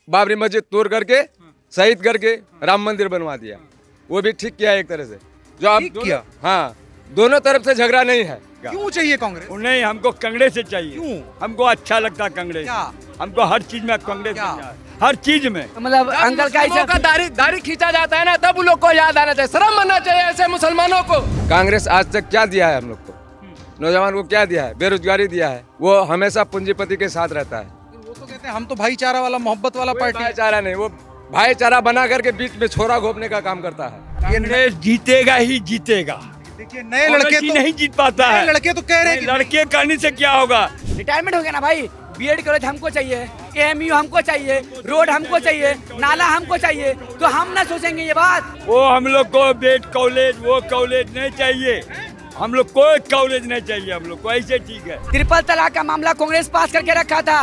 बाबरी मस्जिद तोड़ करके शहीद करके राम मंदिर बनवा दिया, वो भी ठीक किया एक तरह से। जो आप किया? हाँ, दोनों तरफ से झगड़ा नहीं है। क्यों चाहिए कांग्रेस? नहीं, हमको कांग्रेस से चाहिए। क्यों? हमको अच्छा लगता है कांग्रेस। क्या? हमको हर चीज में कांग्रेस क्या? हर चीज में। मतलब अंकल का दाढ़ी खींचा जाता है ना, तब उन लोग को याद आना चाहिए, शर्म आना चाहिए ऐसे मुसलमानों को। कांग्रेस आज तक क्या दिया है हम लोग को? नौजवान को क्या दिया है? बेरोजगारी दिया है। वो हमेशा पूंजीपति के साथ रहता है। वो तो कहते हैं हम तो भाईचारा वाला, मोहब्बत वाला पार्टी। भाईचारा नहीं, वो भाईचारा बना करके बीच में छोरा घोपने का काम करता है। कांग्रेस जीतेगा ही जीतेगा। देखिए नए लड़के तो नहीं जीत पाता है। लड़के तो कह रहे हैं कि लड़के कहने से क्या होगा? रिटायरमेंट हो गया ना भाई, बीएड कॉलेज हमको चाहिए, एएमयू हमको चाहिए, रोड हमको चाहिए, नाला हमको चाहिए, तो हम ना सोचेंगे ये बात? वो हम लोग को बीएड कॉलेज वो कॉलेज नहीं चाहिए, हम लोग कोई कॉलेज नहीं चाहिए, हम लोग को ऐसे ठीक है। ट्रिपल तलाक का मामला कांग्रेस पास करके रखा था,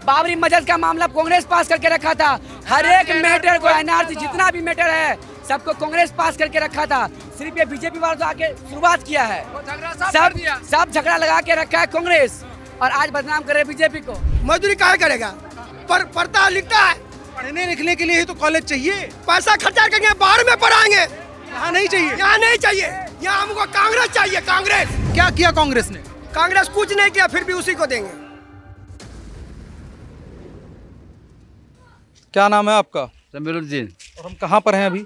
बाबरी मस्जिद का मामला कांग्रेस पास करके रखा था, हर एक मैटर को एनआरसी जितना भी मैटर है सबको कांग्रेस पास करके रखा था। सिर्फ ये बीजेपी वालों तो आके शुरुआत किया है, सब झगड़ा लगा के रखा है कांग्रेस, और आज बदनाम करे बीजेपी को। मजदूरी काहे करेगा? पर पढ़ता लिखता है, पढ़ने लिखने के लिए ही तो कॉलेज चाहिए। पैसा खर्चा करके बाहर में पढ़ाएंगे। यहाँ नहीं चाहिए, यहाँ नहीं चाहिए, यहाँ हमको कांग्रेस चाहिए। कांग्रेस क्या किया कांग्रेस ने? कांग्रेस कुछ नहीं किया, फिर भी उसी को देंगे। क्या नाम है आपका? समीरुद्दीन। और हम कहाँ पर हैं अभी?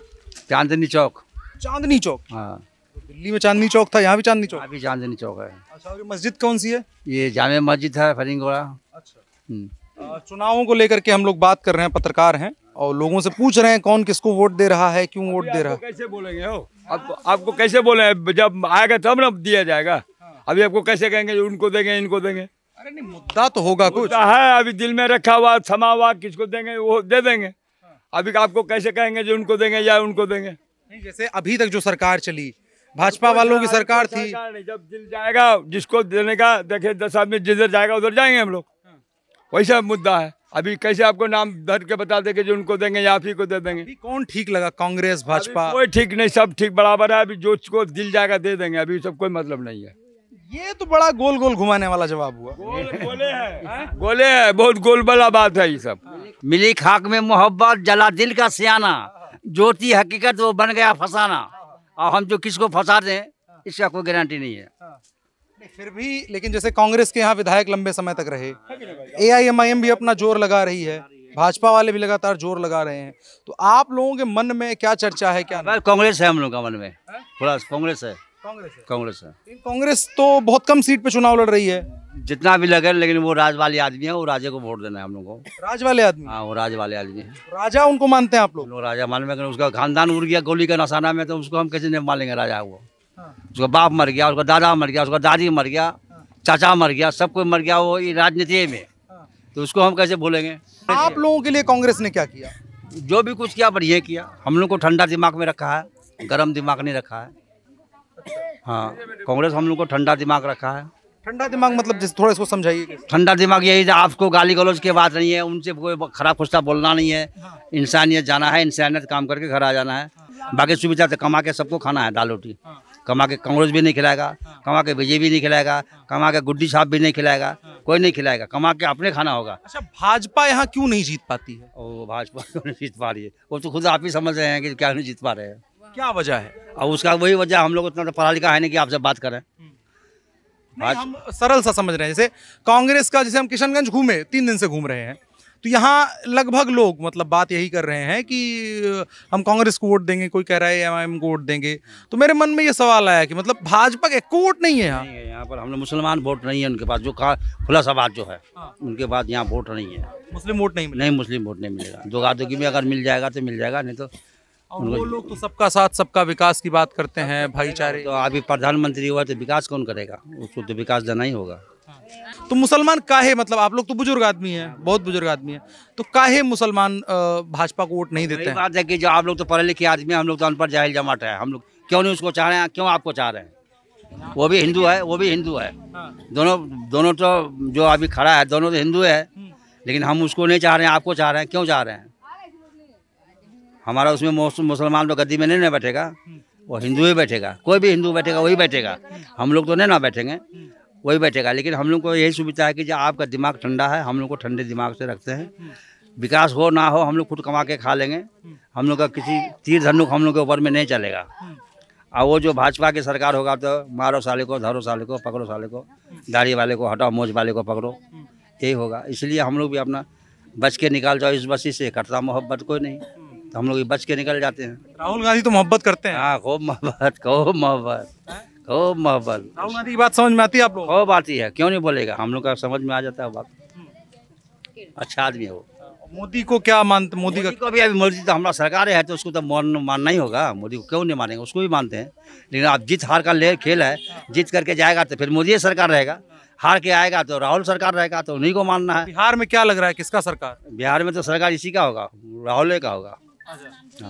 चांदनी चौक। चांदनी चौक? हाँ, दिल्ली में चांदनी चौक था, यहाँ भी चांदनी चौक? अभी चांदनी चौक है। अच्छा, और ये मस्जिद कौन सी है? ये जामे मस्जिद है फरिंगोड़ा। अच्छा। चुनावों को लेकर के हम लोग बात कर रहे हैं, पत्रकार हैं और लोगों से पूछ रहे हैं कौन किसको वोट दे रहा है, क्यों वोट दे रहा है। कैसे बोलेंगे हो? आपको कैसे बोले? जब आएगा तब ना दिया जाएगा। अभी आपको कैसे कहेंगे उनको देंगे इनको देंगे? अरे नहीं, मुद्दा तो होगा कुछ है, अभी दिल में रखा हुआ थमा हुआ, किसको देंगे वो दे देंगे। अभी आपको कैसे कहेंगे जो उनको देंगे या उनको देंगे? नहीं, जैसे अभी तक जो सरकार चली, भाजपा वालों की सरकार थी। जब दिल जाएगा जिसको देने का, देखे 10 आदमी जिधर जाएगा उधर जाएंगे हम लोग, वैसा मुद्दा है। अभी कैसे आपको नाम धर के बता देंगे जो उनको देंगे या आप ही को दे देंगे? अभी कौन ठीक लगा, कांग्रेस भाजपा? कोई ठीक नहीं, सब ठीक बराबर है। अभी जो को दिल जाएगा दे देंगे, अभी सब कोई मतलब नहीं है। ये तो बड़ा गोल गोल घुमाने वाला जवाब हुआ। गोले है, बहुत गोल वाला बात है ये सब। मिली खाक में मोहब्बत, जला दिल का सियाना, ज्योति हकीकत वो बन गया फसाना। और हम जो किसको फंसा दें इसका कोई गारंटी नहीं है। फिर भी लेकिन जैसे कांग्रेस के यहाँ विधायक लंबे समय तक रहे, एआईएमआईएम भी अपना जोर लगा रही है, भाजपा वाले भी लगातार जोर लगा रहे हैं, तो आप लोगों के मन में क्या चर्चा है? क्या कांग्रेस है हम लोग का मन में, पूरा कांग्रेस है। कांग्रेस है। कांग्रेस तो बहुत कम सीट पे चुनाव लड़ रही है। जितना भी लगे, लेकिन वो राज वाले आदमी है, वो राजे को वोट देना है हम लोग को। राज वाले आदमी? हाँ, वो राज वाले आदमी है। राजा उनको मानते हैं आप लोग? राजा मान में, उसका खानदान उड़ गया गोली का निशाना में, तो उसको हम कैसे नहीं मानेंगे राजा? वो उसका बाप मर गया, उसका दादा मर गया, उसका दादी मर गया, चाचा मर गया, सब कोई मर गया वो राजनीति में, तो उसको हम कैसे बोलेंगे? आप लोगों के लिए कांग्रेस ने क्या किया? जो भी कुछ किया बढ़िया किया। हम लोग को ठंडा दिमाग में रखा है, गर्म दिमाग नहीं रखा है। हाँ, कांग्रेस हम लोग को ठंडा दिमाग रखा है। ठंडा दिमाग मतलब जिस थोड़ा इसको समझाइए। ठंडा दिमाग यही है, आपको गाली गलौज की बात नहीं है, उनसे कोई खराब खुस्ता बोलना नहीं है। इंसानियत जाना है, इंसानियत काम करके घर आ जाना है। बाकी सुविधा तो कमा के सबको खाना है, दाल रोटी कमा के कांग्रेस भी नहीं खिलाएगा, कमा के बीजेपी भी नहीं खिलाएगा, कमा के गुड्डी साहब भी नहीं खिलाएगा, कोई नहीं खिलाएगा, कमा के अपने खाना होगा। अच्छा, भाजपा यहाँ क्यों नहीं जीत पाती है? ओ, भाजपा क्यों नहीं जीत पा रही है? वो तो खुद आप ही समझ रहे हैं कि क्या नहीं जीत पा रहे हैं। क्या वजह है? और उसका वही वजह, हम लोग उतना तो पढ़ा लिखा है नहीं कि आपसे बात करें। नहीं, हम सरल सा समझ रहे हैं। जैसे कांग्रेस का, जैसे हम किशनगंज घूमे, 3 दिन से घूम रहे हैं, तो यहाँ लगभग लोग मतलब बात यही कर रहे हैं कि हम कांग्रेस को वोट देंगे, कोई कह रहा है एमआईएम को वोट देंगे। तो मेरे मन में ये सवाल आया कि मतलब भाजपा का को वोट नहीं है यहाँ? यहाँ पर हम लोग मुसलमान वोट नहीं है उनके पास, जो खुला सा बात जो है उनके पास यहाँ वोट नहीं है। मुस्लिम वोट नहीं? नहीं, मुस्लिम वोट नहीं मिलेगा। दोगी में अगर मिल जाएगा तो मिल जाएगा, नहीं तो वो लोग तो सबका साथ सबका विकास की बात करते हैं, भाईचारे। तो अभी प्रधानमंत्री हुआ तो विकास कौन करेगा? उसको तो विकास देना ही होगा। तो मुसलमान काहे, मतलब आप लोग तो बुजुर्ग आदमी हैं, बहुत बुजुर्ग आदमी हैं, तो काहे मुसलमान भाजपा को वोट नहीं देते हैं? बात है कि जो आप लोग तो पढ़े लिखे आदमी हैं, हम लोग तो अनपढ़ जाहिल जमात है। हम लोग क्यों नहीं उसको चाह रहे हैं? क्यों आपको चाह रहे हैं? वो भी हिंदू है, वो भी हिंदू है। दोनों तो जो अभी खड़ा है, दोनों तो हिंदू है, लेकिन हम उसको नहीं चाह रहे हैं, आपको चाह रहे हैं। क्यों चाह रहे हैं? हमारा उसमें मुसलमान तो गद्दी में नहीं ना बैठेगा, वो हिंदू ही बैठेगा। कोई भी हिंदू बैठेगा वही बैठेगा, हम लोग तो नहीं ना बैठेंगे, वही बैठेगा। लेकिन हम लोग को यही सुविधा है कि जो आपका दिमाग ठंडा है, हम लोग को ठंडे दिमाग से रखते हैं। विकास हो ना हो हम लोग खुद कमा के खा लेंगे। हम लोग का किसी तीर धनुक हम लोग के ऊपर में नहीं चलेगा। और वो जो भाजपा की सरकार होगा तो मारो साले को, धरो साले को, पकड़ो साले को, दाढ़ी वाले को हटाओ, मोज वाले को पकड़ो, यही होगा। इसलिए हम लोग भी अपना बच के निकाल जाओ इस बस्ती से। करता मोहब्बत कोई नहीं, तो हम लोग भी बच के निकल जाते हैं। राहुल गांधी तो मोहब्बत करते हैं। हाँ, खूब मोहब्बत, खूब मोहब्बत, खूब मोहब्बत। राहुल गांधी की बात समझ में आती है आप लोग? खूब आती है, क्यों नहीं बोलेगा। हम लोग का समझ में आ जाता है बात। अच्छा आदमी है वो। मोदी को क्या मानते? मोदी का मोदी को भी अभी, मोदी तो हमारा सरकार है तो उसको तो मानना ही होगा। मोदी को क्यों नहीं मानेंगे, उसको भी मानते हैं। लेकिन अब जीत हार का खेल है। जीत करके जाएगा तो फिर मोदी सरकार रहेगा, हार के आएगा तो राहुल सरकार रहेगा, तो उन्हीं को मानना है। बिहार में क्या लग रहा है, किसका सरकार? बिहार में तो सरकार इसी का होगा, राहुल का होगा। हाँ,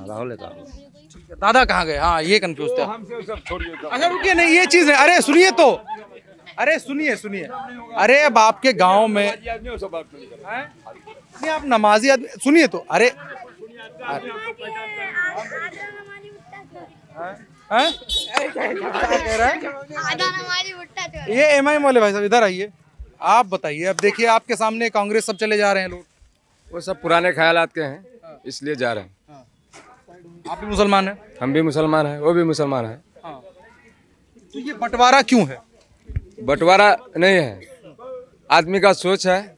राहुल का होगा। दादा कहाँ गए? हाँ, ये कंफ्यूज था। अच्छा रुकिए, नहीं ये चीज है। अरे सुनिए तो, अरे सुनिए। अरे अब आपके गांव में नहीं, आप नमाजी आदमी, सुनिए तो। अरे क्या कह रहा है ये एमआईएम वाले भाई साहब? इधर आइए, आप बताइए। अब देखिए आपके सामने कांग्रेस सब चले जा रहे हैं लोग। वो सब पुराने ख्यालात के हैं, इसलिए जा रहे हैं। आप भी मुसलमान हैं? हम भी मुसलमान हैं, वो भी मुसलमान है। तो ये बंटवारा क्यों है? बंटवारा नहीं है, आदमी का सोच है।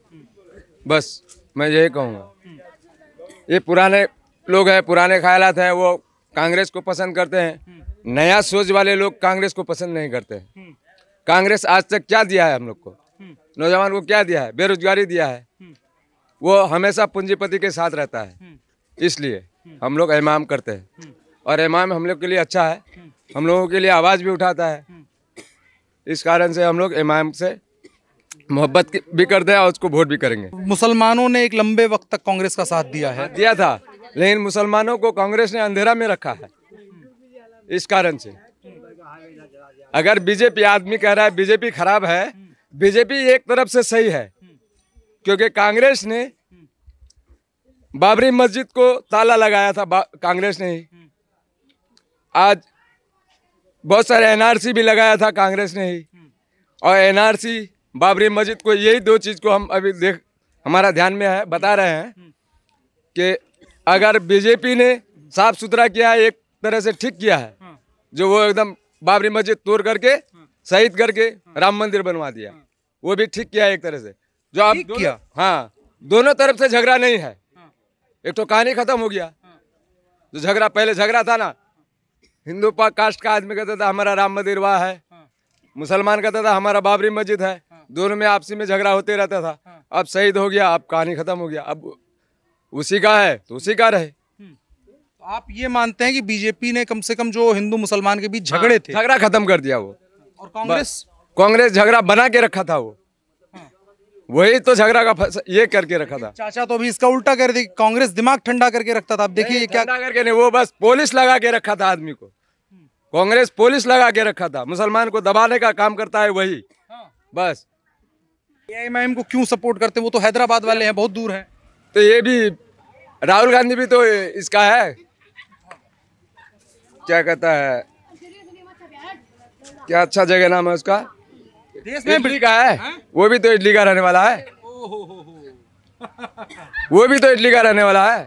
बस मैं यही कहूँगा। ये पुराने लोग हैं, पुराने ख्यालात हैं, वो कांग्रेस को पसंद करते हैं। नया सोच वाले लोग कांग्रेस को पसंद नहीं करते हैं। कांग्रेस आज तक क्या दिया है हम लोग को? नौजवान को क्या दिया है? बेरोजगारी दिया है। वो हमेशा पूंजीपति के साथ रहता है, इसलिए हम लोग इमाम करते हैं। और इमाम हम लोग के लिए अच्छा है, हम लोगों के लिए आवाज़ भी उठाता है। इस कारण से हम लोग इमाम से मोहब्बत भी करते हैं और उसको वोट भी करेंगे। मुसलमानों ने एक लंबे वक्त तक कांग्रेस का साथ दिया है। दिया था, लेकिन मुसलमानों को कांग्रेस ने अंधेरा में रखा है। इस कारण से अगर बीजेपी, आदमी कह रहा है बीजेपी खराब है, बीजेपी एक तरफ से सही है, क्योंकि कांग्रेस ने बाबरी मस्जिद को ताला लगाया था, कांग्रेस ने ही। आज बहुत सारे एनआरसी भी लगाया था कांग्रेस ने ही। और एनआरसी, बाबरी मस्जिद को, यही दो चीज़ को हम अभी हमारा ध्यान में है, बता रहे हैं कि अगर बीजेपी ने साफ सुथरा किया है, एक तरह से ठीक किया है, जो वो एकदम बाबरी मस्जिद तोड़ करके शहीद करके राम मंदिर बनवा दिया, वो भी ठीक किया है एक तरह से। जो आप किया, हाँ, दोनों तरफ से झगड़ा नहीं है। एक तो कहानी खत्म हो गया। जो झगड़ा पहले झगड़ा था ना, हिंदू कास्ट का आदमी कहता था हमारा राम मंदिर वहाँ है, मुसलमान कहता था हमारा बाबरी मस्जिद है, दोनों में आपसी में झगड़ा होते रहता था। अब शहीद हो गया, अब कहानी खत्म हो गया, अब उसी का है तो उसी का रहे। तो आप ये मानते हैं कि बीजेपी ने कम से कम जो हिंदू मुसलमान के बीच झगड़े थे, झगड़ा खत्म कर दिया वो। और कांग्रेस झगड़ा बना के रखा था वो, वही तो झगड़ा का ये करके रखा था। चाचा तो अभी इसका उल्टा कर दी, कांग्रेस दिमाग ठंडा करके रखता था। आप देखिए क्या करके नहीं, वो बस पुलिस लगा के रखा था आदमी को। कांग्रेस पुलिस लगा के रखा था, मुसलमान को दबाने का काम करता है वही। बस एआईएमआईएम को क्यों सपोर्ट करते हैं? वो तो हैदराबाद वाले हैं, बहुत दूर हैं। तो ये भी राहुल गांधी भी तो इसका है, क्या कहता है, क्या अच्छा जगह नाम है उसका, देश में इटली का है। वो भी तो इटली का रहने वाला है। वो भी तो इटली का रहने वाला है।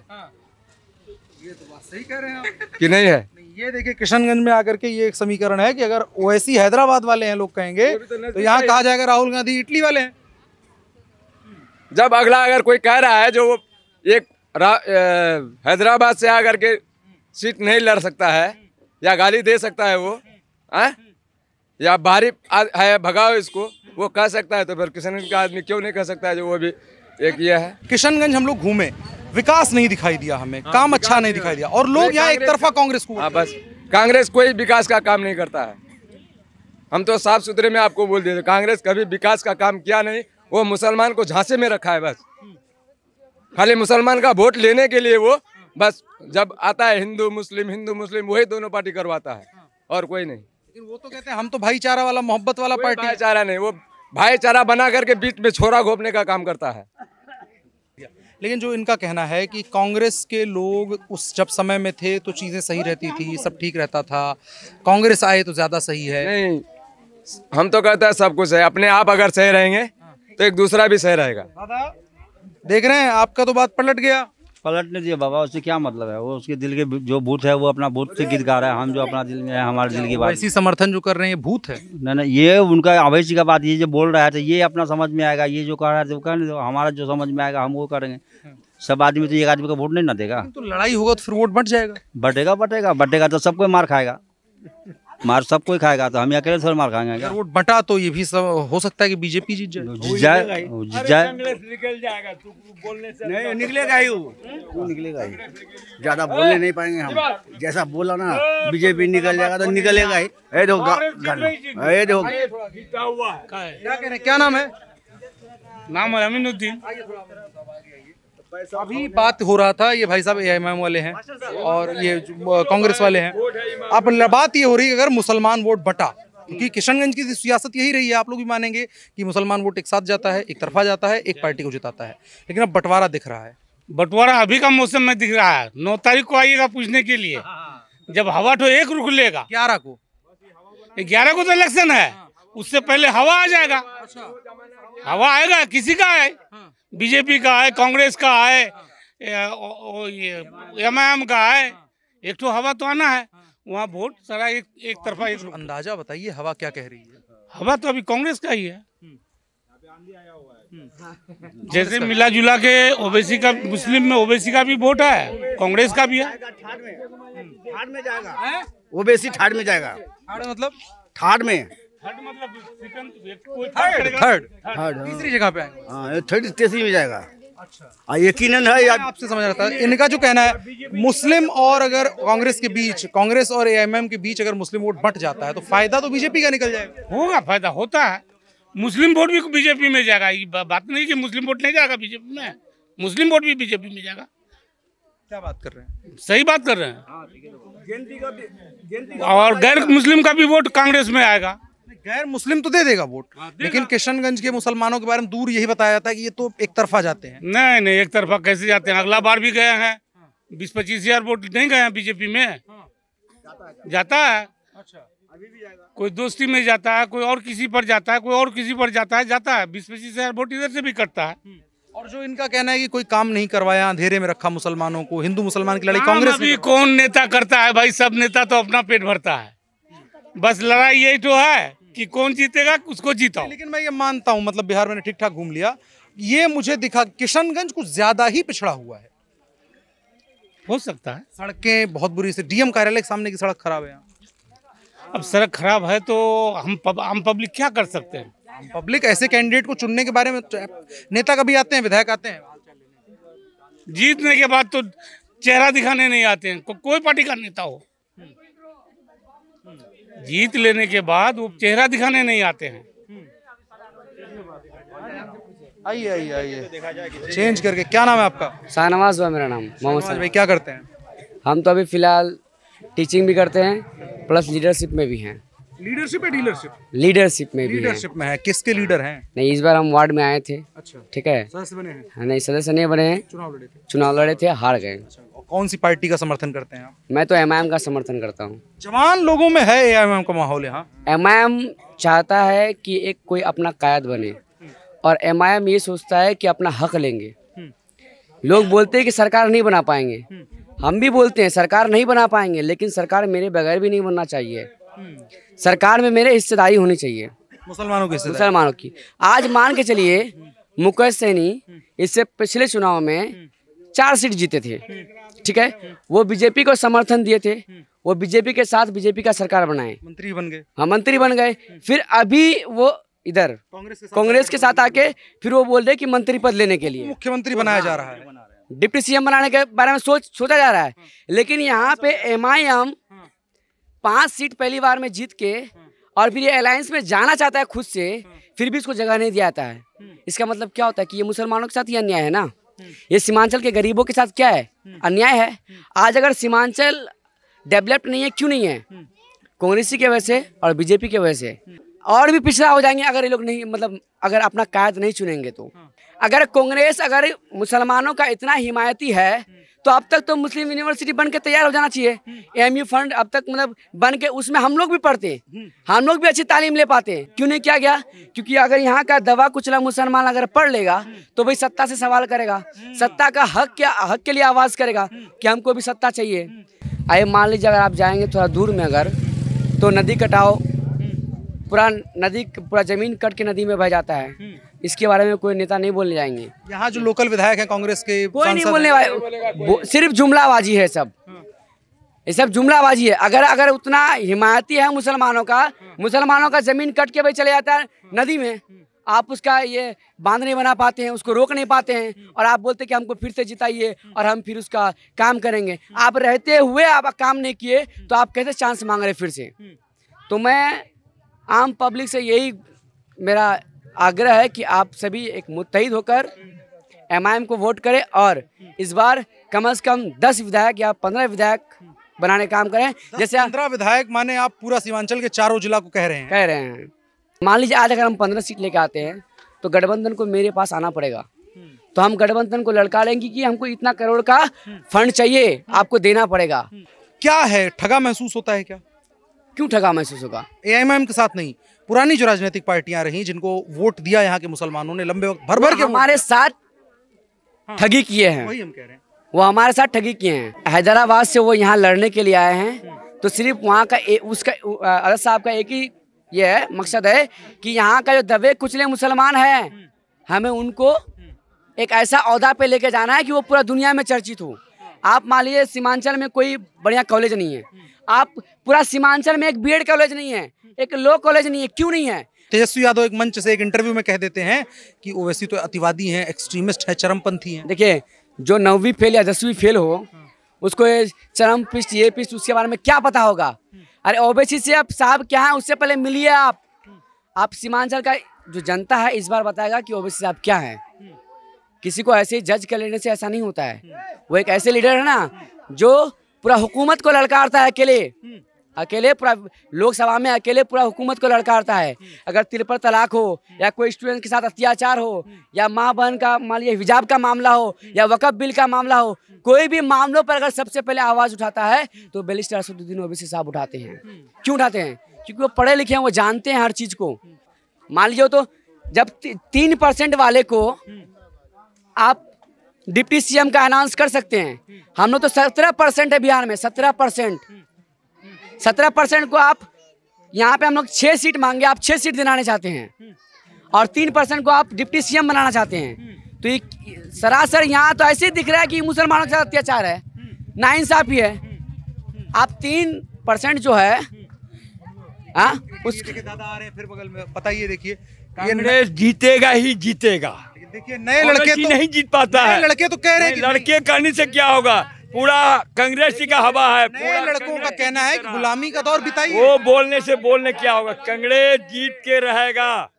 ये तो बात सही कह रहे हैं आप कि नहीं है? ये देखिए किशनगंज में आकर के ये एक समीकरण है कि अगर ओवैसी हैदराबाद वाले हैं, लोग कहेंगे तो यहाँ कहा जाएगा राहुल गांधी इटली वाले हैं। जब अगला अगर कोई कह रहा है जो वो एक हैदराबाद से आकर के सीट नहीं लड़ सकता है या गाली दे सकता है वो, या बाहरी है भगाओ इसको, वो कह सकता है, तो फिर किशनगंज का आदमी क्यों नहीं कह सकता है? जो वो भी एक ये है। किशनगंज हम लोग घूमे, विकास नहीं दिखाई दिया हमें, काम अच्छा नहीं दिखाई दिया, और लोग यहाँ एक तरफा कांग्रेस को। हाँ, बस कांग्रेस कोई विकास का काम नहीं करता है। हम तो साफ सुथरे में आपको बोल देते, कांग्रेस कभी विकास का काम किया नहीं। वो मुसलमान को झांसे में रखा है, बस खाली मुसलमान का वोट लेने के लिए वो बस जब आता है हिंदू मुस्लिम वही दोनों पार्टी करवाता है, और कोई नहीं। लेकिन वो तो कहते हैं हम तो भाईचारा वाला, मोहब्बत वाला पार्टी। भाईचारा नहीं, वो भाईचारा बना करके बीच में छोरा घोपने का काम करता है। लेकिन जो इनका कहना है कि कांग्रेस के लोग उस जब समय में थे तो चीजें सही रहती थी, सब ठीक रहता था, कांग्रेस आए तो ज्यादा सही है। नहीं, हम तो कहते हैं सब कुछ है। अपने आप अगर सही रहेंगे तो एक दूसरा भी सही रहेगा। दादा देख रहे हैं, आपका तो बात पलट गया। पलटने दिए बाबा, उससे क्या मतलब है? वो उसके दिल के जो भूत है वो अपना भूत से गीत गा रहा है। हम जो अपना दिल में है, हमारे दिल की बात। ऐसी समर्थन जो कर रहे हैं ये भूत है। नहीं, ये उनका अवैसी का बात, ये जो बोल रहा है तो ये अपना समझ में आएगा, ये जो कह रहा है तो कहने दो, हमारा जो समझ में आएगा हम वो करेंगे। सब आदमी तो एक आदमी को वोट नहीं ना देगा। तो लड़ाई होगा तो फिर वोट बट जाएगा। बटेगा तो सबको मार खाएगा, मार सबको खाएगा, तो हम अकेले थोड़ा मार खाएंगे क्या? अगर वोट बटा तो ये भी सब हो सकता है कि बीजेपी जीत जाए। जीत जाए निकल जाएगा, तू बोलने से नहीं निकलेगा ही, वो निकलेगा ही। ज्यादा बोलने नहीं पाएंगे हम, जैसा बोला ना बीजेपी निकल जाएगा तो निकलेगा ही। ये देखो, ये देखो क्या कह रहे हैं, क्या नाम है? नाम है अमीनुद्दीन। अभी बात हो रहा था, ये भाई साहब एआईएमआईएम वाले हैं और ये कांग्रेस वाले हैं। अब बात ये हो रही है अगर मुसलमान वोट बटा, क्योंकि किशनगंज की सियासत यही रही है, आप लोग भी मानेंगे कि मुसलमान वोट एक साथ जाता है, एक तरफा जाता है, एक पार्टी को जिताता है, लेकिन अब बंटवारा दिख रहा है। बंटवारा अभी का मौसम में दिख रहा है। 9 तारीख को आइएगा पूछने के लिए, जब हवा तो एक रुक लेगा। 11 को 11 को तो इलेक्शन है, उससे पहले हवा आ जाएगा। हवा आएगा, किसी का है, बीजेपी का है, कांग्रेस का है, एमआईएम का है, एक तो हवा तो आना है। वहाँ वोट सारा एक तरफा। एक अंदाजा बताइए हवा क्या कह रही है? हवा तो अभी कांग्रेस का ही है। जैसे मिला जुला के ओबीसी का, मुस्लिम में ओबीसी का भी वोट है, कांग्रेस का भी है। थार्ड में जाएगा, ओबीसी थार्ड में जाएगा। थर्ड मतलब? थार्ड में, थर्ड तीसरी जगह पे आएंगे। हाँ थर्ड तीसरी में जाएगा। अच्छा, यकीनन है। आपसे समझ रहा था, इनका जो कहना है मुस्लिम और अगर कांग्रेस के बीच, कांग्रेस और एआईएमआईएम के बीच अगर मुस्लिम वोट बंट जाता है तो फायदा तो बीजेपी का निकल जाएगा। होगा, फायदा होता है। मुस्लिम वोट भी बीजेपी में जाएगा। ये बात नहीं कि मुस्लिम वोट नहीं जाएगा बीजेपी में, मुस्लिम वोट भी बीजेपी में जाएगा। क्या बात कर रहे हैं? सही बात कर रहे हैं। और गैर मुस्लिम का भी वोट कांग्रेस में आएगा। गैर मुस्लिम तो दे देगा वोट, लेकिन किशनगंज के मुसलमानों के बारे में दूर यही बताया जाता है कि ये तो एक तरफा जाते हैं। नहीं, एक तरफा कैसे जाते हैं? अगला बार भी गए हैं, 20-25 हजार वोट नहीं गए हैं बीजेपी में, जाता है। अच्छा, कोई दोस्ती में जाता है, कोई और किसी पर जाता है, कोई और किसी पर जाता है, 20-25 हजार वोट इधर से भी कटता है। और जो इनका कहना है कि कोई काम नहीं करवाया, अंधेरे में रखा मुसलमानों को, हिंदू मुसलमान की लड़ाई कांग्रेस अभी कौन नेता करता है भाई? सब नेता तो अपना पेट भरता है, बस लड़ाई यही तो है कि कौन जीतेगा, उसको जीताओ। लेकिन मैं ये मानता हूँ, मतलब बिहार मैंने ठीक ठाक घूम लिया, ये मुझे दिखा किशनगंज कुछ ज्यादा ही पिछड़ा हुआ है। हो सकता है। सड़कें बहुत बुरी से, डीएम कार्यालय के सामने की सड़क खराब है यहाँ। अब सड़क खराब है तो हम पब्लिक क्या कर सकते हैं? पब्लिक ऐसे कैंडिडेट को चुनने के बारे में, नेता कभी आते हैं, विधायक आते हैं, जीतने के बाद तो चेहरा दिखाने नहीं आते हैं। कोई पार्टी का नेता हो, जीत लेने के बाद वो चेहरा दिखाने नहीं आते हैं। आइए चेंज करके। क्या नाम है आपका? शाहनवाज हुआ मेरा नाम। मोहम्मद भाई क्या करते हैं? हम तो अभी फिलहाल टीचिंग भी करते हैं, प्लस लीडरशिप में भी हैं। लीडरशिप है, डीलरशिप? लीडरशिप में भी हैं। लीडरशिप में है। किसके लीडर हैं? नहीं, इस बार हम वार्ड में आए थे। अच्छा, ठीक है। सदस्य बने हैं? नहीं, सदस्य नहीं बने हैं, चुनाव लड़े थे, हार गए। कौन सी पार्टी का समर्थन करते हैं आप? मैं तो एमआईएम का समर्थन करता हूँ। जवान लोगों में है एआईएमआईएम का माहौल यहाँ। एमआईएम चाहता है कि एक कोई अपना कायद बने, और एमआईएम ये सोचता है कि अपना हक लेंगे। लोग बोलते हैं कि सरकार नहीं बना पाएंगे, हम भी बोलते हैं सरकार नहीं बना पाएंगे, लेकिन सरकार मेरे बगैर भी नहीं बनना चाहिए। सरकार में मेरे हिस्सेदारी होनी चाहिए, मुसलमानों की हिस्सेदारी। मुसलमानों की। आज मान के चलिए मुकेश सहनी इससे पिछले चुनाव में 4 सीट जीते थे, ठीक है। वो बीजेपी को समर्थन दिए थे, वो बीजेपी के साथ बीजेपी का सरकार बनाए, मंत्री बन गए। हाँ, मंत्री बन गए। फिर अभी वो इधर कांग्रेस के साथ आके फिर वो बोल रहे कि मंत्री पद लेने के लिए मुख्यमंत्री बनाया जा रहा है, डिप्टी सीएम बनाने के बारे में सोचा जा रहा है। लेकिन यहाँ पे एमआईएम 5 सीट पहली बार में जीत के और फिर ये अलायंस में जाना चाहता है खुद से, फिर भी इसको जगह नहीं दिया जाता है। इसका मतलब क्या होता है कि ये मुसलमानों के साथ ही अन्याय है ना, ये सीमांचल के गरीबों के साथ क्या है, अन्याय है। आज अगर सीमांचल डेवलप्ड नहीं है, क्यों नहीं है? कांग्रेस की वजह से और बीजेपी की वजह से। और भी पिछड़ा हो जाएंगे अगर ये लोग नहीं, मतलब अगर अपना कायद नहीं चुनेंगे तो। अगर कांग्रेस अगर मुसलमानों का इतना हिमायती है तो अब तक तो मुस्लिम यूनिवर्सिटी बन के तैयार हो जाना चाहिए। एएमयू फंड अब तक मतलब बन के उसमें हम लोग भी पढ़ते हैं, हम लोग भी अच्छी तालीम ले पाते हैं। क्यों नहीं किया गया? क्योंकि अगर यहाँ का दवा कुचला मुसलमान अगर पढ़ लेगा तो भाई सत्ता से सवाल करेगा, सत्ता का हक के लिए आवाज़ करेगा कि हमको भी सत्ता चाहिए। आए मान लीजिए अगर आप जाएंगे थोड़ा दूर में अगर, तो नदी कटाओ, पूरा ज़मीन कट के नदी में बह जाता है। इसके बारे में कोई नेता नहीं बोलने जाएंगे। यहाँ जो लोकल विधायक हैं कांग्रेस के, कोई नहीं बोलने वाले, सिर्फ जुमलाबाजी है सब, ये सब जुमलाबाजी है। अगर उतना हिमायती है मुसलमानों का ज़मीन कट के भाई चले जाता है नदी में, आप उसका ये बांध नहीं बना पाते हैं, उसको रोक नहीं पाते हैं, और आप बोलते कि हमको फिर से जिताइए और हम फिर उसका काम करेंगे। आप रहते हुए आप काम नहीं किए तो आप कैसे चांस मांग रहे फिर से? तो मैं आम पब्लिक से यही मेरा आग्रह है कि आप सभी एक मुत्तहिद होकर एमआईएम को वोट करें और इस बार कम से कम 10 विधायक या 15 विधायक बनाने का काम करें। जैसे 15 विधायक माने आप पूरा सीमांचल के चारों जिला को कह रहे हैं। मान लीजिए आज अगर हम 15 सीट लेके आते हैं तो गठबंधन को मेरे पास आना पड़ेगा, तो हम गठबंधन को लड़का लेंगे कि हमको इतना करोड़ का फंड चाहिए, आपको देना पड़ेगा। क्या है, ठगा महसूस होता है क्या? क्यों ठगा महसूस होगा? एआईएमआईएम के साथ नहीं, पुरानी जो राजनीतिक पार्टियां रही जिनको वोट दिया यहाँ के मुसलमानों ने लंबे वक्त भर के हमारे साथ ठगी किए हैं। वही हम कह रहे हैं, वो हमारे साथ ठगी किए हैं। हैदराबाद से वो यहाँ लड़ने के लिए आए हैं, तो सिर्फ वहाँ का उसका अरशद साहब का एक ही ये है मकसद है कि यहाँ का जो दबे कुचले मुसलमान हैं, हमें उनको एक ऐसा ओहदा पे लेके जाना है कि वो पूरा दुनिया में चर्चित हो। आप मान लीजिए सीमांचल में कोई बढ़िया कॉलेज नहीं है, आप पूरा सीमांचल में एक बीएड कॉलेज नहीं है, एक लॉ कॉलेज नहीं है। क्यों नहीं है? तेजस्वी यादव एक मंच से एक इंटरव्यू में कह देते हैं कि ओवैसी तो अतिवादी हैं, एक्सट्रीमिस्ट है, चरमपंथी हैं। देखिए, जो 9वीं फेल या 10वीं फेल हो उसको चरम पिस्ट ये पिस्ट उसके बारे में क्या पता होगा? अरे ओवैसी से आप साहब क्या है उससे पहले मिलिए। आप सीमांचल का जो जनता है इस बार बताएगा कि ओवैसी साहब क्या है। किसी को ऐसे जज कर लेने से ऐसा नहीं होता है। वो एक ऐसे लीडर है ना जो पूरा हुकूमत को ललकारता है, अकेले पूरा लोकसभा में अकेले पूरा हुकूमत को ललकारता है। अगर तिरपल तलाक हो या कोई स्टूडेंट के साथ अत्याचार हो या माँ बहन का मान लीजिए हिजाब का मामला हो या वक़्फ़ बिल का मामला हो, कोई भी मामलों पर अगर सबसे पहले आवाज़ उठाता है तो बैरिस्टर असदुद्दीन ओवैसी साहब उठाते हैं। क्यों उठाते हैं? क्योंकि वो पढ़े लिखे हैं, वो जानते हैं हर चीज़ को। मान लीजिए तो जब 3% वाले को आप डिप्टी सीएम का अनाउंस कर सकते हैं, हम लोग तो 17% है बिहार में, 17% को आप यहाँ पे हम लोग 6 सीट मांगे, आप 6 सीट दिलाने चाहते हैं और 3% को आप डिप्टी सीएम बनाना चाहते हैं। तो ये सरासर यहाँ तो ऐसे दिख रहा है कि मुसलमानों के साथ अत्याचार है, नाइंसाफी है। आप 3% जो है उसके दादा आ रहे हैं फिर बगल में, बताइए। देखिए कांग्रेस जीतेगा ही जीतेगा। देखिए नए लड़के तो नहीं जीत पाता है, लड़के तो कह रहे हैं लड़के करने से क्या होगा, पूरा कांग्रेस का हवा है। नए लड़कों का कहना है कि गुलामी का दौर बिताइए। वो बोलने से क्या होगा, कांग्रेस जीत के रहेगा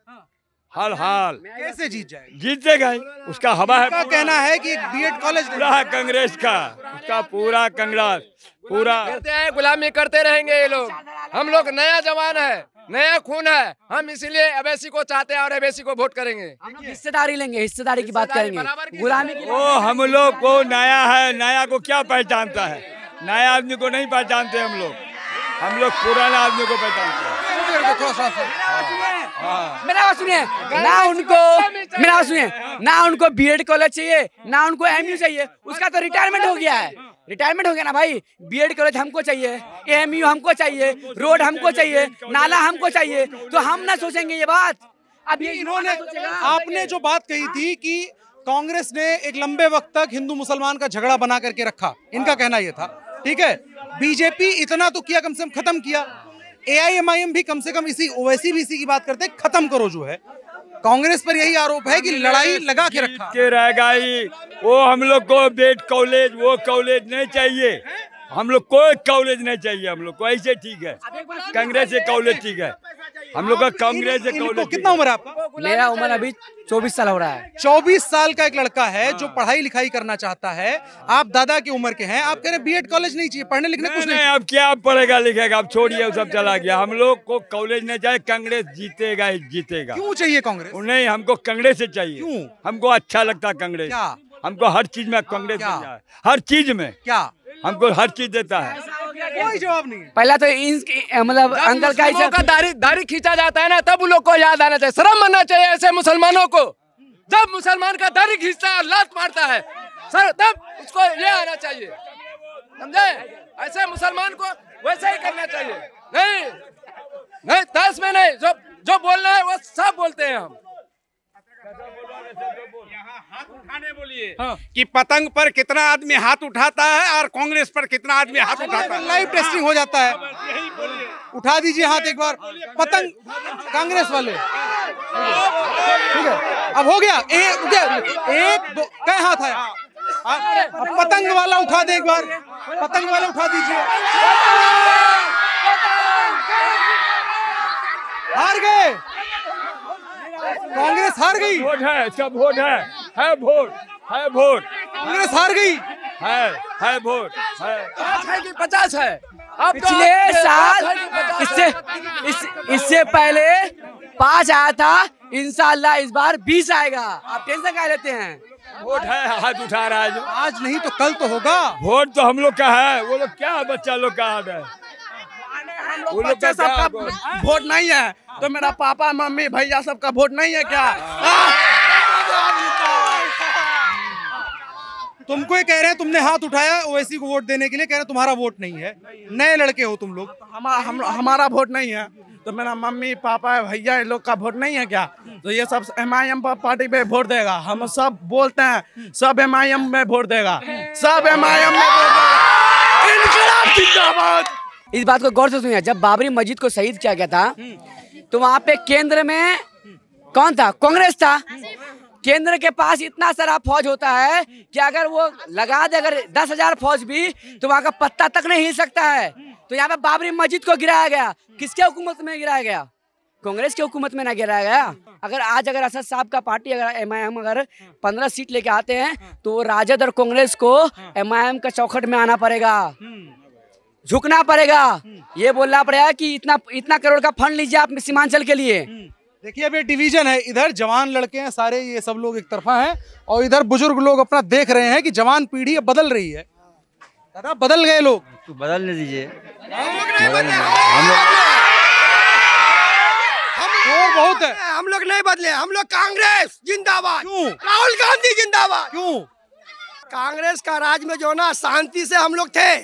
हर हाल। कैसे जीत जाएगा? जीतेगा ही, उसका हवा है। कहना है कि एक बीएड कॉलेज पूरा कांग्रेस का, उसका पूरा कांग्रेस पूरा करते हैं, गुलामी करते रहेंगे ये लोग। हम लोग नया जवान है, नया खून है, हम इसीलिए ओवैसी को चाहते हैं और ओवैसी को वोट करेंगे। हिस्सेदारी लेंगे, हिस्सेदारी की बात करेंगे, गुलामी की। वो हम लोग को नया है, नया को क्या पहचानता है? नया आदमी को नहीं पहचानते हम लोग पुराना आदमी को पहचानते हैं। मेरा बात सुनिए ना उनको बीएड कॉलेज चाहिए ना उनको एमयू चाहिए, उसका तो रिटायरमेंट हो गया ना भाई। बीएड कॉलेज हमको चाहिए, एमयू हमको चाहिए, रोड हमको चाहिए, नाला हमको चाहिए, तो हम ना सोचेंगे ये बात। अब ये इन्होंने आपने जो बात कही थी कि कांग्रेस ने एक लंबे वक्त तक हिंदू मुसलमान का झगड़ा बना करके रखा, इनका कहना यह था, ठीक है। बीजेपी इतना तो किया, कम से कम खत्म किया। एआईएमआईएम भी कम से कम इसी ओवैसी बीसी की बात करते, खत्म करो जो है। कांग्रेस पर यही आरोप है कि लड़ाई लगा के रखा के रहेगा ही। वो हम लोग को बेड कॉलेज वो कॉलेज नहीं चाहिए, हम लोग कोई कॉलेज नहीं चाहिए, हम लोग को ऐसे ठीक है। कांग्रेस से कॉलेज ठीक है, हम लोग का कांग्रेस से कॉलेज। कितना उम्र है आपका? मेरा उम्र अभी 24 साल हो रहा है। 24 साल का एक लड़का है जो पढ़ाई लिखाई करना चाहता है, आप दादा की उम्र के हैं, आप कह रहे हैं बीएड कॉलेज नहीं चाहिए, पढ़ने लिखने कुछ नहीं। अब क्या पढ़ेगा लिखेगा, अब छोड़िए, सब चला गया। हम लोग को कॉलेज नहीं चाहिए, कांग्रेस जीतेगा ही जीतेगा। क्यों चाहिए कांग्रेस? नहीं, हमको कांग्रेस से चाहिए। क्यों? हमको अच्छा लगता कांग्रेस। हमको हर चीज में कांग्रेस क्या? देता है, हर चीज में क्या हमको हर चीज देता है। कोई जवाब नहीं है। पहला तो मतलब अंकल का मुस्लिमों का दाढ़ी खींचा जाता है ना, तब उन लोग को याद आना चाहिए, शर्म आना चाहिए ऐसे मुसलमानों को। जब मुसलमान का दाढ़ी खींचता है, लात मारता है सर, तब उसको ये आना चाहिए, समझे? ऐसे मुसलमान को वैसे ही करना चाहिए। नहीं दस में नहीं, जो बोलना है वो सब बोलते हैं हम। हाथ उठाने बोलिए कि पतंग पर कितना आदमी हाथ उठाता है और कांग्रेस पर कितना आदमी हाथ उठाता है। लाइव टेस्टिंग हो जाता है। उठा दीजिए हाथ एक बार, पतंग कांग्रेस वाले। ठीक है, अब हो गया। एक दो कई हाथ है? अब पतंग वाला उठा दे एक बार, पतंग वाला उठा दीजिए। हार गए, कांग्रेस हार गई। वोट है, इसका वोट है वोट, है वोट। कांग्रेस हार गई, है वोट, है 50 है। अब पिछले साल इससे पहले 5 आया था, इंशाल्लाह इस बार 20 आएगा। आप टेंशन क्या लेते हैं? वोट है, हाथ उठा रहा है जो। आज नहीं तो कल तो होगा। वोट तो हम लोग का है, वो लोग क्या है, बच्चा लोग का हाथ है। वो लोग का सबका वोट नहीं है तो मेरा पापा मम्मी भैया सबका वोट नहीं है क्या? तुमको ये कह रहे हैं, तुमने हाथ उठाया ओवैसी को वोट देने के लिए, कह रहे हैं तुम्हारा वोट नहीं है। नए लड़के हो तुम लोग। हमारा वोट नहीं है तो मेरा मम्मी पापा भैया इन लोग का वोट नहीं है क्या? तो ये सब MIM पार्टी पे वोट देगा। हम सब बोलते हैं सब MIM में वोट देगा, सब MIM में वोट देगा। इनकलाब जिंदाबाद। इस बात को गौर से सुनिए, जब बाबरी मस्जिद को शहीद किया गया था तो वहाँ पे केंद्र में कौन था? कांग्रेस था। केंद्र के पास इतना सारा फौज होता है कि अगर वो लगा दे, अगर 10,000 फौज भी, तो वहाँ का पत्ता तक नहीं हिल सकता है। तो यहाँ पे बाबरी मस्जिद को गिराया गया, किसके हुकूमत में गिराया गया? कांग्रेस की हुकूमत में ना गिराया गया। अगर असद साहब का पार्टी अगर MIM अगर 15 सीट लेके आते हैं तो राजद और कांग्रेस को MIM का चौखट में आना पड़ेगा, झुकना पड़ेगा, ये बोलना पड़ेगा कि इतना करोड़ का फंड लीजिए आप सीमांचल के लिए। देखिए अब ये डिवीजन है, इधर जवान लड़के हैं सारे, ये सब लोग एक तरफा हैं, और इधर बुजुर्ग लोग अपना देख रहे हैं कि जवान पीढ़ी अब बदल रही है। दादा बदल गए लोग, तो बदलने दीजिए। बहुत है। हम लोग नहीं बदले, हम लोग कांग्रेस जिंदाबाद। क्यों? राहुल गांधी जिंदाबाद। क्यों? कांग्रेस का राज में जो ना शांति से हम लोग थे,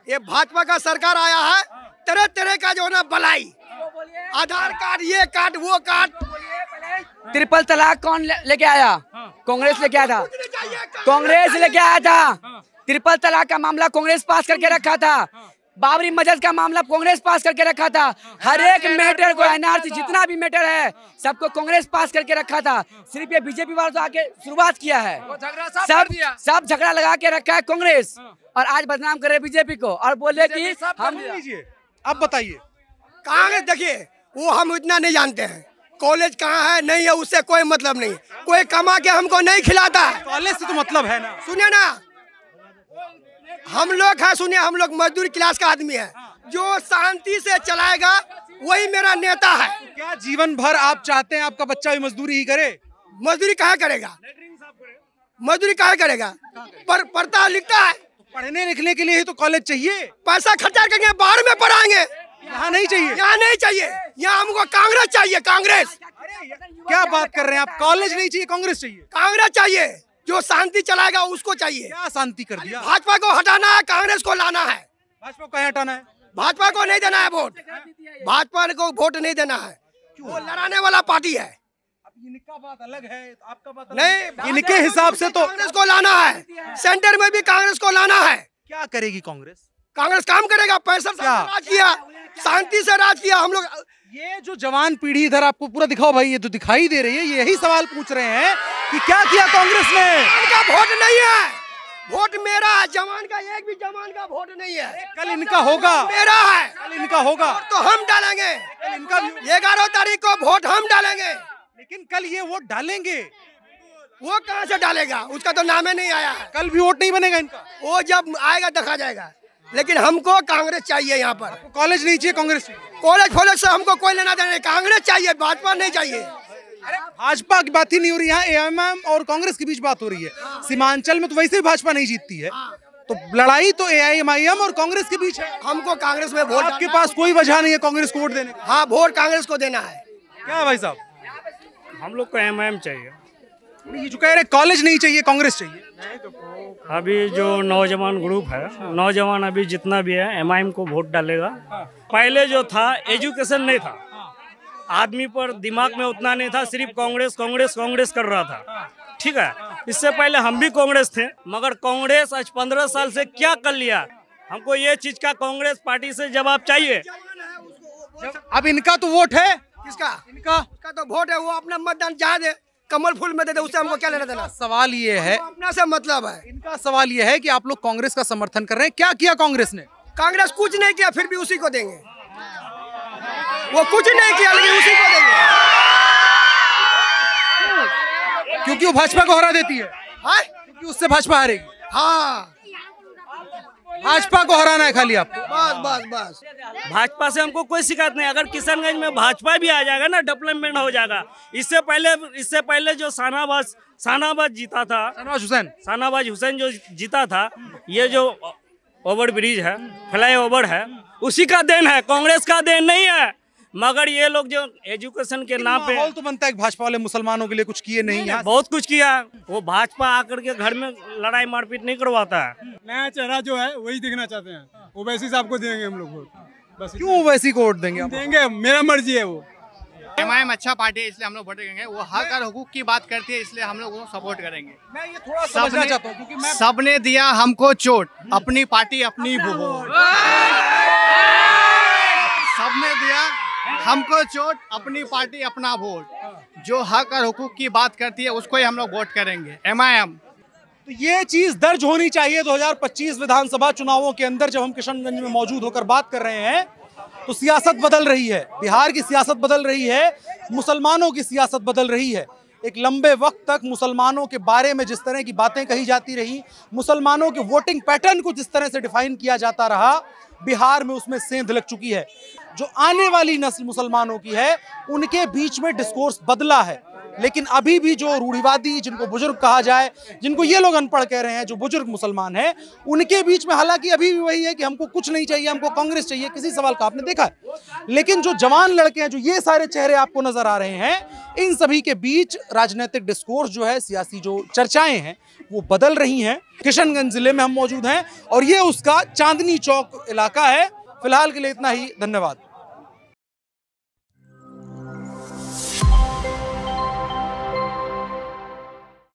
ये भाजपा का सरकार आया है, तरह तरह का जो ना बलाई, आधार कार्ड, ये कार्ड, वो कार्ड। ट्रिपल तलाक कौन लेके आया? कांग्रेस लेके आया था। कांग्रेस लेके आया था। ट्रिपल तलाक का मामला कांग्रेस पास करके रखा था। बाबरी मस्जिद का मामला कांग्रेस पास करके रखा था। हर एक मैटर को, NRC जितना भी मैटर है सबको कांग्रेस पास करके रखा था। सिर्फ ये बीजेपी वालों तो आके शुरुआत किया है। सब झगड़ा लगा के रखा है कांग्रेस, और आज बदनाम करे बीजेपी को और बोले कि हम। अब बताइए, कांग्रेस देखिए, वो हम इतना नहीं जानते हैं, कॉलेज कहाँ है नहीं है उससे कोई मतलब नहीं। कोई कमा के हमको नहीं खिलाता। कॉलेज से तो मतलब है ना। सुनिए ना, हम लोग है, सुनिए, हम लोग मजदूर क्लास का आदमी है, जो शांति से चलाएगा वही मेरा नेता है। क्या जीवन भर आप चाहते हैं आपका बच्चा भी मजदूरी ही करे? मजदूरी कहाँ करेगा? मजदूरी कहाँ करेगा? पढ़ता लिखता है। पढ़ने लिखने के लिए ही तो कॉलेज चाहिए। पैसा खर्चा करके बाहर में पढ़ाएंगे। यहाँ नहीं चाहिए। यहाँ नहीं चाहिए, यहाँ हमको कांग्रेस चाहिए। कांग्रेस। क्या बात कर रहे हैं आप? कॉलेज नहीं चाहिए, कांग्रेस चाहिए। कांग्रेस चाहिए, जो शांति चलाएगा उसको चाहिए। क्या शांति कर दिया? भाजपा को हटाना है, कांग्रेस को लाना है। भाजपा को कहीं हटाना है? भाजपा को नहीं देना है वोट, भाजपा को वोट नहीं देना है। वो लड़ाने वाला पार्टी है। इनका बात अलग है, आपका बात नहीं, इनके हिसाब से तो कांग्रेस को लाना है, सेंटर में भी कांग्रेस को लाना है। क्या करेगी कांग्रेस? कांग्रेस काम करेगा, पैसा से राज किया, शांति से राज किया। हम लोग ये जो जवान पीढ़ी इधर आपको पूरा दिखाओ भाई, ये तो दिखाई दे रही है, यही सवाल पूछ रहे हैं कि क्या किया कांग्रेस ने? इनका वोट नहीं है, वोट मेरा है। जवान का एक भी जवान का वोट नहीं है। कल इनका होगा, मेरा है। कल इनका होगा तो हम डालेंगे। इनका 11 तारीख को वोट हम डालेंगे। लेकिन कल ये वोट डालेंगे, वो कहाँ से डालेगा? उसका तो नाम ही नहीं आया है। कल भी वोट नहीं बनेगा इनका। वो जब आएगा देखा जाएगा। लेकिन हमको कांग्रेस चाहिए। यहाँ पर कॉलेज नहीं चाहिए, कांग्रेस चाहिए। कॉलेज फॉलेज से हमको कोई लेना देना नहीं, कांग्रेस चाहिए, भाजपा नहीं चाहिए। भाजपा की बात ही नहीं हो रही, यहाँ एएमएम और कांग्रेस के बीच बात हो रही है। सीमांचल में तो वैसे भी भाजपा नहीं जीतती है, तो लड़ाई तो एआईएमआईएम और कांग्रेस के बीच है। हमको कांग्रेस में वोट, आपके पास कोई वजह नहीं है कांग्रेस को वोट देने का? हाँ, वोट कांग्रेस को देना है। क्या भाई साहब? हम लोग को एमआईएम चाहिए। ये जो कह रहे कॉलेज नहीं चाहिए, कांग्रेस चाहिए। अभी जो नौजवान ग्रुप है, नौजवान अभी जितना भी है एमआईएम को वोट डालेगा। पहले जो था एजुकेशन नहीं था, आदमी पर दिमाग में उतना नहीं था, सिर्फ कांग्रेस कांग्रेस कांग्रेस कर रहा था। ठीक है, इससे पहले हम भी कांग्रेस थे, मगर कांग्रेस आज 15 साल से क्या कर लिया, हमको ये चीज का कांग्रेस पार्टी से जवाब चाहिए। अब इनका तो वोट है, किसका? इनका तो वोट है, वो अपना मतदान जहाँ दे, कमल फूल में दे दे, उससे हमको क्या लेना देना। सवाल ये है, अपना से मतलब है। इनका सवाल ये है कि आप लोग कांग्रेस का समर्थन कर रहे हैं, क्या किया कांग्रेस ने? कांग्रेस कुछ नहीं किया, फिर भी उसी को देंगे। वो कुछ नहीं किया लेकिन उसी को देंगे, क्योंकि वो भाजपा को हरा देती है। हाँ? क्योंकि उससे भाजपा हारेगी। हाँ, भाजपा को हराना है खाली आपको। बस बस बस। भाजपा से हमको कोई शिकायत नहीं, अगर किशनगंज में भाजपा भी आ जाएगा ना, डेवलपमेंट हो जाएगा। इससे पहले जो शाहनवाज जीता था, शाहनवाज हुसैन जो जीता था, ये जो ओवर ब्रिज है, फ्लाई ओवर है, उसी का देन है, कांग्रेस का देन नहीं है। मगर ये लोग जो एजुकेशन के नाम पे, माहौल तो बनता है कि भाजपा वाले मुसलमानों के लिए कुछ किए नहीं है। बहुत कुछ किया। वो भाजपा आकर के घर में लड़ाई मारपीट नहीं करवाता है। नया चेहरा जो है वही देखना चाहते हैं, ओवैसी साहब को देंगे हम लोग वोट। बस क्यों ओवैसी को वोट देंगे? देंगे, मेरा मर्जी है। वो एमआईएम अच्छा पार्टी है, इसलिए हम लोग वोट करेंगे। वो हक और हुकूक की बात करती है, इसलिए हम लोग वो सपोर्ट करेंगे। मैं ये थोड़ा समझना चाहता हूं, क्योंकि सबने दिया हमको चोट, अपनी पार्टी अपनी वोट। सबने दिया हमको चोट, अपनी पार्टी अपना वोट। जो हक और हुकूक की बात करती है उसको ही हम लोग वोट करेंगे, एमआईएम। तो ये चीज दर्ज होनी चाहिए 2025 विधानसभा चुनावों के अंदर। जब हम किशनगंज में मौजूद होकर बात कर रहे हैं तो सियासत बदल रही है, बिहार की सियासत बदल रही है, मुसलमानों की सियासत बदल रही है। एक लंबे वक्त तक मुसलमानों के बारे में जिस तरह की बातें कही जाती रही, मुसलमानों के वोटिंग पैटर्न को जिस तरह से डिफाइन किया जाता रहा, बिहार में उसमें सेंध लग चुकी है। जो आने वाली नस्ल मुसलमानों की है, उनके बीच में डिस्कोर्स बदला है, लेकिन अभी भी जो रूढ़िवादी, जिनको बुजुर्ग कहा जाए, जिनको ये लोग अनपढ़ कह रहे हैं, जो बुजुर्ग मुसलमान हैं, उनके बीच में हालांकि अभी भी वही है कि हमको कुछ नहीं चाहिए, हमको कांग्रेस चाहिए। किसी सवाल का आपने देखा है? लेकिन जो जवान लड़के हैं, जो ये सारे चेहरे आपको नजर आ रहे हैं, इन सभी के बीच राजनीतिक डिस्कोर्स जो है, सियासी जो चर्चाएं हैं, वो बदल रही हैं। किशनगंज जिले में हम मौजूद हैं और ये उसका चांदनी चौक इलाका है। फिलहाल के लिए इतना ही, धन्यवाद।